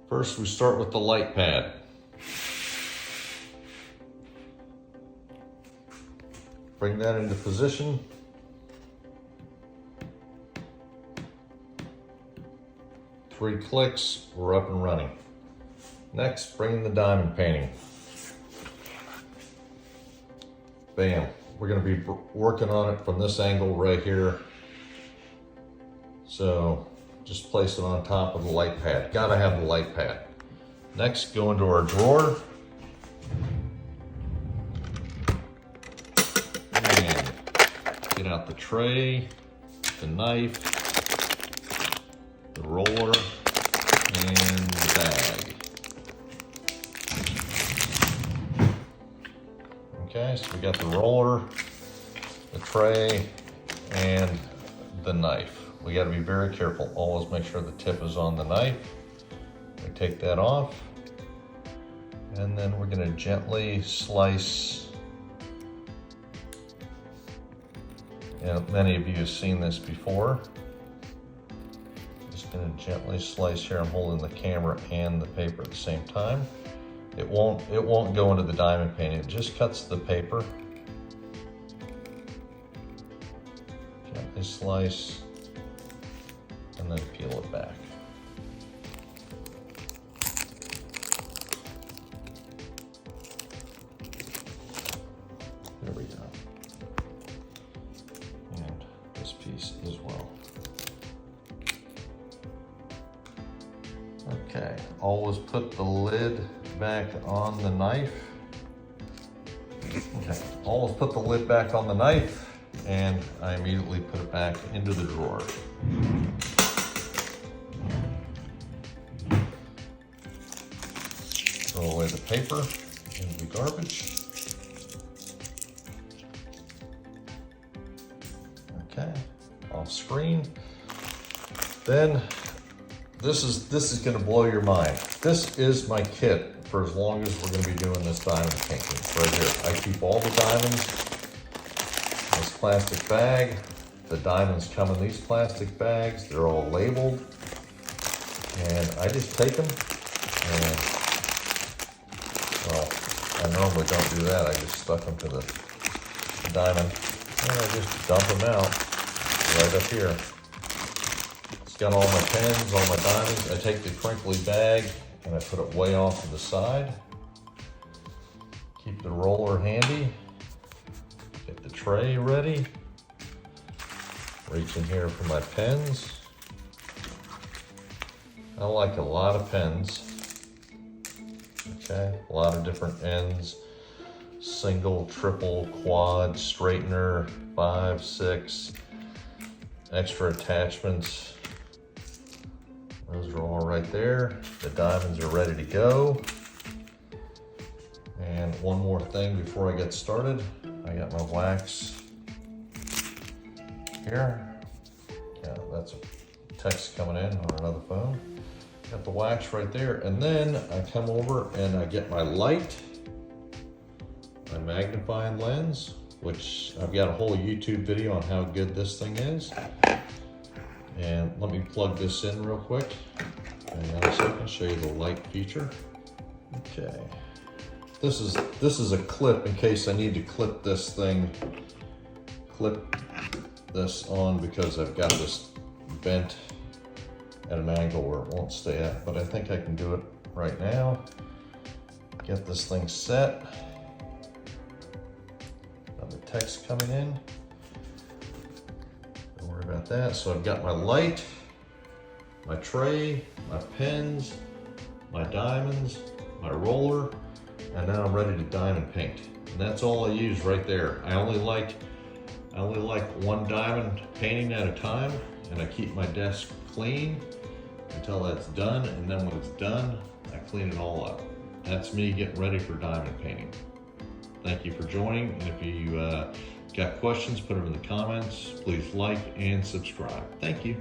First, we start with the light pad. Bring that into position. Three clicks, we're up and running. Next, bring in the diamond painting. Bam. We're going to be working on it from this angle right here. So just place it on top of the light pad. Gotta have the light pad. Next, go into our drawer. And get out the tray, the knife, the roller, and the bag. Okay, so we got the roller, the tray, and the knife. We got to be very careful. Always make sure the tip is on the knife. We take that off, and then we're going to gently slice. And many of you have seen this before. Just going to gently slice here. I'm holding the camera and the paper at the same time. It won't go into the diamond painting. It just cuts the paper. Gently slice, and then peel it back. There we go. And this piece as well. Okay, always put the lid back on the knife. Okay, always put the lid back on the knife, and I immediately put it back into the drawer. Throw away the paper into the garbage. Okay, off screen. Then this is going to blow your mind. This is my kit for as long as we're going to be doing this diamond painting. Right here, I keep all the diamonds in this plastic bag. The diamonds come in these plastic bags. They're all labeled, and I just take them and, well, I normally don't do that. I just stuck them to the diamond, and I just dump them out right up here. It's got all my pens, all my diamonds. I take the crinkly bag and I put it way off to the side. Keep the roller handy. Get the tray ready. Reach in here for my pens. I like a lot of pens. Okay, a lot of different ends. Single, triple, quad, straightener, 5, 6, extra attachments. Those are all right there. The diamonds are ready to go. And one more thing before I get started. I got my wax here. Yeah, that's a text coming in on another phone. Got the wax right there. And then I come over and I get my light, my magnifying lens, which I've got a whole YouTube video on how good this thing is. And let me plug this in real quick. Hang on a second, show you the light feature. Okay. This is a clip in case I need to clip this thing, clip this on because I've got this bent at an angle where it won't stay at, but I think I can do it right now. Get this thing set. Another text coming in. Don't worry about that. So I've got my light, my tray, my pens, my diamonds, my roller, and now I'm ready to diamond paint. And that's all I use right there. I only like one diamond painting at a time, and I keep my desk clean until that's done, and then when it's done, I clean it all up. That's me getting ready for diamond painting. Thank you for joining, and if you got questions, put them in the comments. Please like and subscribe. Thank you.